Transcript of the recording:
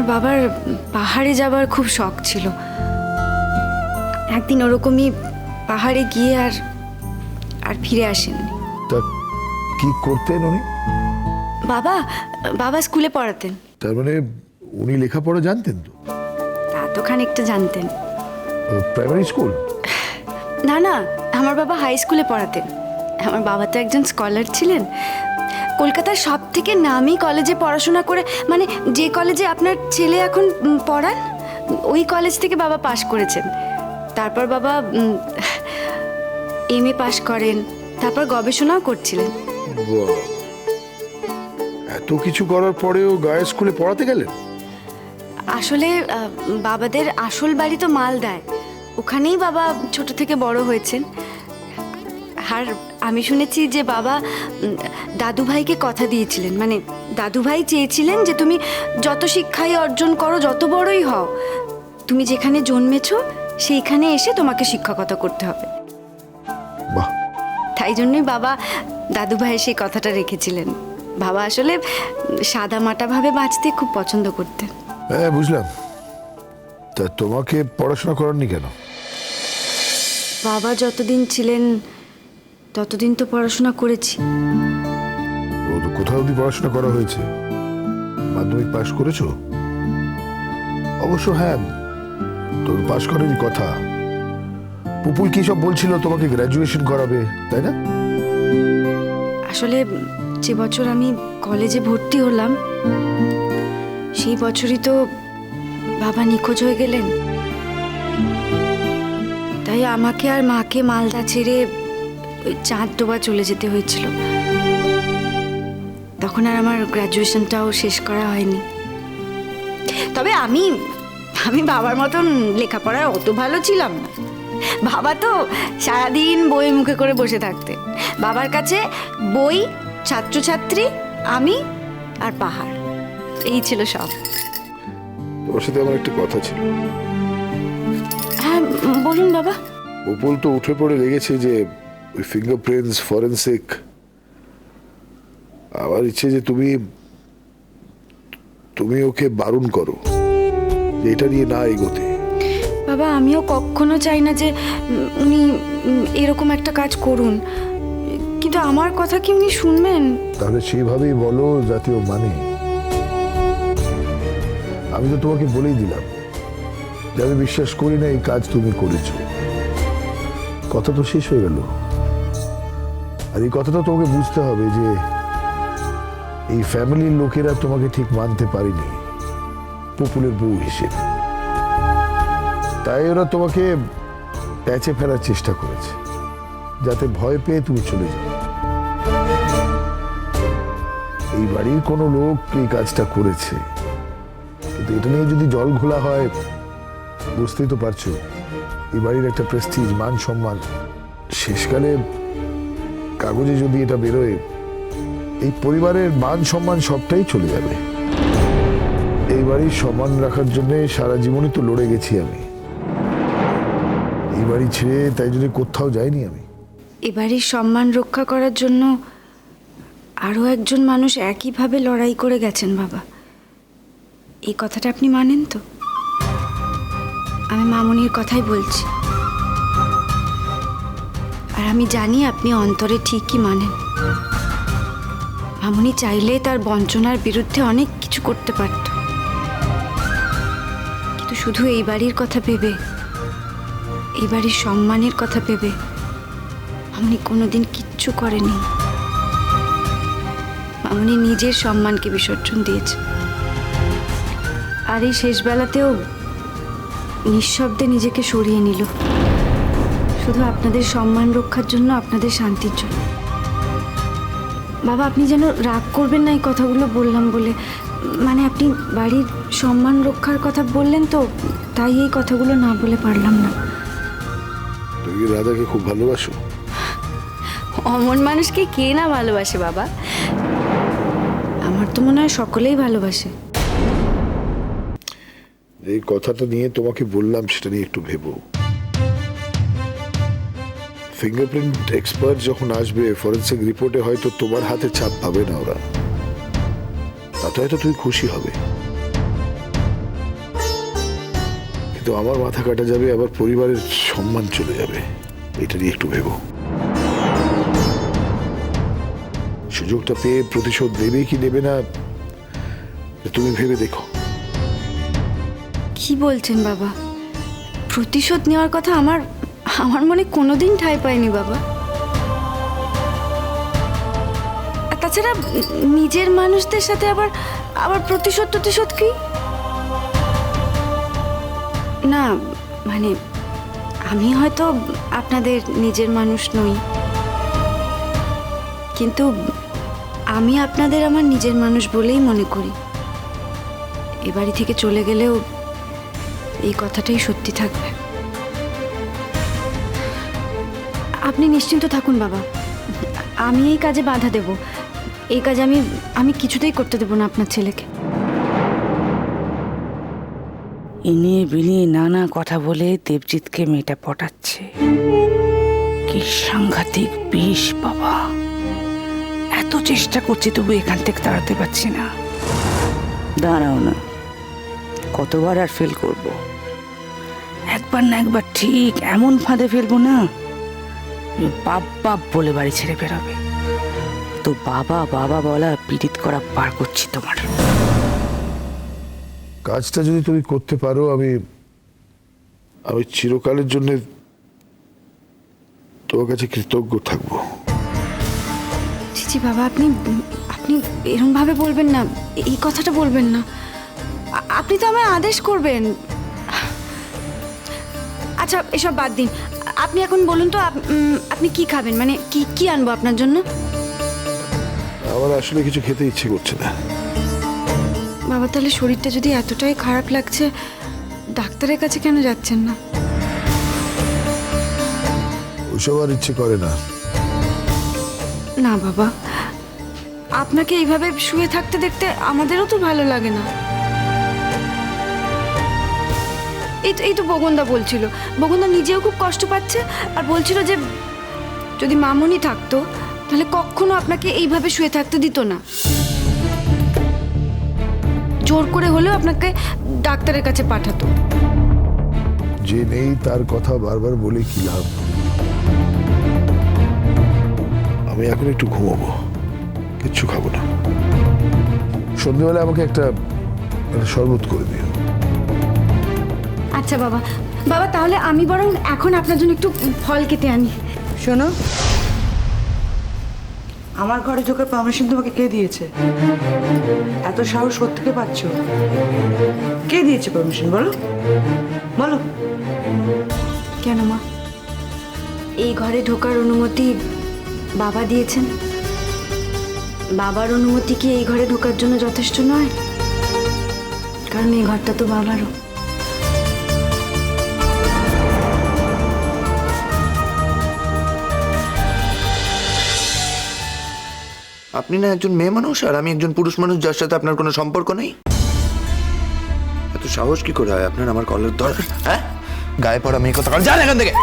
বাবার পাহাড়ে যাবার খুব শখ ছিল। একদিন ওরকমই পাহাড়ে গিয়ে আর আর ফিরে আসেননি। তা কি করতেন উনি? বাবা বাবা স্কুলে পড়াতেন। তার মানে উনি লেখাপড়া জানতেন তো? তা তো খানিকটা জানতেন। Primary school? না না, আমার বাবা হাই স্কুলে পড়াতেন। আমার বাবা তো একজন স্কলার ছিলেন। কলকাতার সব থেকে নামি কলেজে পড়াশোনা করে, মানে যে কলেজে আপনার ছেলে এখন পড়ান, ওই কলেজ থেকে বাবা পাশ করেছেন। তারপর বাবা এমএ পাশ করেন, তারপর গবেষণাও করছিলেন। বাহ! এত কিছু করার পরেও গায়ে স্কুলে পড়াতে গেলেন? আসলে বাবাদের আসল বাড়ি তো মালদায়, ওখানেই বাবা ছোট থেকে বড় হয়েছেন। আর আমি শুনেছি যে বাবা দাদুভাইকে কথা দিয়েছিলেন, মানে দাদুভাই চেয়েছিলেন যে তুমি যত শিক্ষাই অর্জন করো, যত বড়ই হও, তুমি যেখানে জন্মেছো সেইখানে এসে তোমাকে শিক্ষকতা করতে হবে। বাহ! তাই জন্যই বাবা দাদুভাই সেই কথাটা রেখেছিলেন। বাবা আসলে সাদামাটাভাবে বাঁচতে খুব পছন্দ করতেন। হ্যাঁ, বুঝলাম। তা তোমাকে পড়াশোনা করাননি কেন? বাবা যতদিন ছিলেন ততদিন তো পড়াশোনা করেছি। ও তো কোথাও অব্দি পড়াশোনা করা হয়েছে? মাধ্যমিক পাশ করেছো? অবশ্য হ্যাঁ, তোর পাশ করারই কথা। পুপুল কি সব বলছিল তোমাকে গ্র্যাজুয়েশন করাবে, তাই না? আসলে যে বছর আমি কলেজে ভর্তি হলাম সেই বছরই তো বাবা নিখোঁজ হয়ে গেলেন। তাই আমাকে আর মাকে মালদা ছেড়ে ওই চাঁদডোবা চলে যেতে হয়েছিল। তখন আর আমার গ্র্যাজুয়েশনটাও শেষ করা হয়নি। তবে আমি বাবার মতন লেখাপড়ায় অত ভালো ছিলাম না। বাবা তো সারাদিন বই মুখে করে বসে থাকতেন। বাবার কাছে বই, ছাত্রছাত্রী, আমি আর পাহাড়, এই ছিল সব। তোমার সাথে আমার একটা কথা ছিল। হ্যাঁ বলুন বাবা। পুপুল তো উঠে পড়ে লেগেছে যে ওই ফিঙ্গারপ্রিন্টস, ফরেন্সিক। আমার ইচ্ছে যে তুমি ওকে বারণ করো যে এটা নিয়ে না এগোতে। বাবা আমিও কখনো চাই না যে উনি এরকম একটা কাজ করুন, কিন্তু আমার কথা কি উনি শুনবেন? তাহলে সেইভাবেই বলো যাতে ও মানে। আমি তো তোমাকে বলেই দিলাম যে আমি বিশ্বাস করি না এই কাজ তুমি করেছো। কথা তো শেষ হয়ে গেল। আর এই কথাটা তোমাকে বুঝতে হবে যে এই ফ্যামিলির লোকেরা তোমাকে ঠিক মানতে পারেনি পুপুলের বউ হিসেবে। তাই ওরা তোমাকে প্যাচে ফেলার চেষ্টা করেছে যাতে ভয় পেয়ে তুমি চলে যাও। এই বাড়ির কোনো লোক এই কাজটা করেছে, কিন্তু এটা নিয়ে যদি জল ঘোলা হয়, বুঝতেই তো পারছো এই বাড়ির একটা প্রেস্টিজ, মান সম্মান, শেষকালে কাগজে যদি এটা বেরোয়, এই পরিবারের মান সম্মান সবটাই চলে যাবে। এই বাড়ির সম্মান রাখার জন্য সারা জীবনই তো লড়ে গেছি আমি। এই বাড়ি ছেড়ে তাই জন্য কোথাও যাইনি আমি। এ বাড়ির সম্মান রক্ষা করার জন্য আরও একজন মানুষ একইভাবে লড়াই করে গেছেন বাবা। এই কথাটা আপনি মানেন তো? আমি মামুনির কথাই বলছি। আর আমি জানি আপনি অন্তরে ঠিকই মানেন। মামুনি চাইলে তার বঞ্চনার বিরুদ্ধে অনেক কিছু করতে পারত, কিন্তু শুধু এই বাড়ির কথা ভেবে, এই বাড়ির সম্মানের কথা ভেবে মামুনি কোনোদিন কিচ্ছু করেনি। মামুনি নিজের সম্মানকে বিসর্জন দিয়েছে। আর এই শেষ বেলাতেও নিঃশব্দে নিজেকে সরিয়ে নিল, শুধু আপনাদের সম্মান রক্ষার জন্য, আপনাদের শান্তির জন্য। বাবা আপনি যেন রাগ করবেন না এই কথাগুলো বললাম বলে। মানে আপনি বাড়ির সম্মান রক্ষার কথা বললেন তো, তাই এই কথাগুলো না বলে পারলাম না। তুমি কি রাধাকে খুব ভালোবাসো? অমন মানুষকে কে না ভালোবাসে বাবা? আমার তো মনে হয় সকলেই ভালোবাসে। এই কথাটা নিয়ে তোমাকে বললাম সেটা নিয়ে একটু ভেবো। ফিঙ্গারপ্রিন্ট এক্সপার্ট যখন আসবে, ফরেন্সিক রিপোর্টে হয়তো তোমার হাতে ছাপ পাবে না ওরা, তাতে হয়তো তুমি খুশি হবে। কিন্তু আমার মাথা কাটা যাবে, আবার পরিবারের সম্মান চলে যাবে, এটা নিয়ে একটু ভেবো। সুযোগটা পেয়ে প্রতিশোধ দেবে কি নেবে না তুমি ভেবে দেখো। কি বলছেন বাবা? প্রতিশোধ নেওয়ার কথা আমার আমার মনে কোনোদিন ঠাঁই পায়নি বাবা। আর তাছাড়া নিজের মানুষদের সাথে আবার আবার প্রতিশোধ কি? না মানে আমি হয়তো আপনাদের নিজের মানুষ নই, কিন্তু আমি আপনাদের আমার নিজের মানুষ বলেই মনে করি। এ বাড়ি থেকে চলে গেলেও এই কথাটাই সত্যি থাকবে। আপনি নিশ্চিন্ত থাকুন বাবা, আমি এই কাজে বাধা দেব। এই কাজ আমি কিছুতেই করতে দেব না আপনার ছেলেকে। ইনিয়ে বিনিয়ে নানা কথা বলে দেবজিৎকে মেয়েটা পটাচ্ছে। কি সাংঘাতিক বিষ বাবা! এত চেষ্টা করছি তবু এখান থেকে তাড়াতে পারছি না। দাঁড়াও না, কতবার আর ফেল করব? একবার না একবার ঠিক এমন ফাঁদে ফেলবো না, বাপ বাপ বলে বাড়ি ছেড়ে বেরোবে। তো বাবা বাবা বলা পীড়িত করা পার করছি তোমার। কাজটা যদি তুমি করতে পারো, আমি চিরকালের জন্য তোমার কাছে কৃতজ্ঞ থাকবো। জি বাবা, আপনি আপনি এরকম ভাবে বলবেন না, এই কথাটা বলবেন না। আপনি তো আমায় আদেশ করবেন। আচ্ছা এসব বাদ দিন, আপনি এখন বলুন তো আপনি কি খাবেন, মানে কি আনবো আপনার জন্য? আমার আসলে কিছু খেতে ইচ্ছে করছে না। বাবা তাহলে শরীরটা যদি এতটাই খারাপ লাগছে, ডাক্তারের কাছে কেন যাচ্ছেন না? ওসব আর ইচ্ছে করে না। না বাবা, আপনাকে এইভাবে শুয়ে থাকতে দেখতে আমাদেরও তো ভালো লাগে না। এই তো বগনদা বলছিল, বগনদা নিজেও খুব কষ্ট পাচ্ছে, আর বলছিল যে যদি মামুনি থাকতো তাহলে কখনো আপনাকে এইভাবে শুয়ে থাকতে দিত না। জোর করে হলেও আপনাকে ডাক্তারের কাছে পাঠাতো। যে নেই তার কথা বারবার বলে কি লাভ? আমি এখন একটু ঘুমাবো, কিচ্ছু খাবো না। সন্ধ্যেবেলা আমাকে একটা শরবত করে দিও। আচ্ছা বাবা, বাবা তাহলে আমি বরং এখন আপনার জন্য একটু ফল কেটে আনি। শোনো, আমার ঘরে ঢোকার পারমিশন তোমাকে কে দিয়েছে? এত সাহস কোত্থেকে পাচ্ছ? কে দিয়েছে পারমিশন বলো বলো। কেন মা, এই ঘরে ঢোকার অনুমতি বাবা দিয়েছেন। বাবার অনুমতি কি এই ঘরে ঢোকার জন্য যথেষ্ট নয়? কারণ এই ঘরটা তো বাবারও। আপনি না একজন মেয়ে মানুষ আর আমি একজন পুরুষ মানুষ, যার সাথে আপনার কোনো সম্পর্ক নেই। এত সাহস কি করে হয় আপনার আমার কলের ধর? হ্যাঁ, গায়ে পড়া মেয়ে কথা জান এখান থেকে।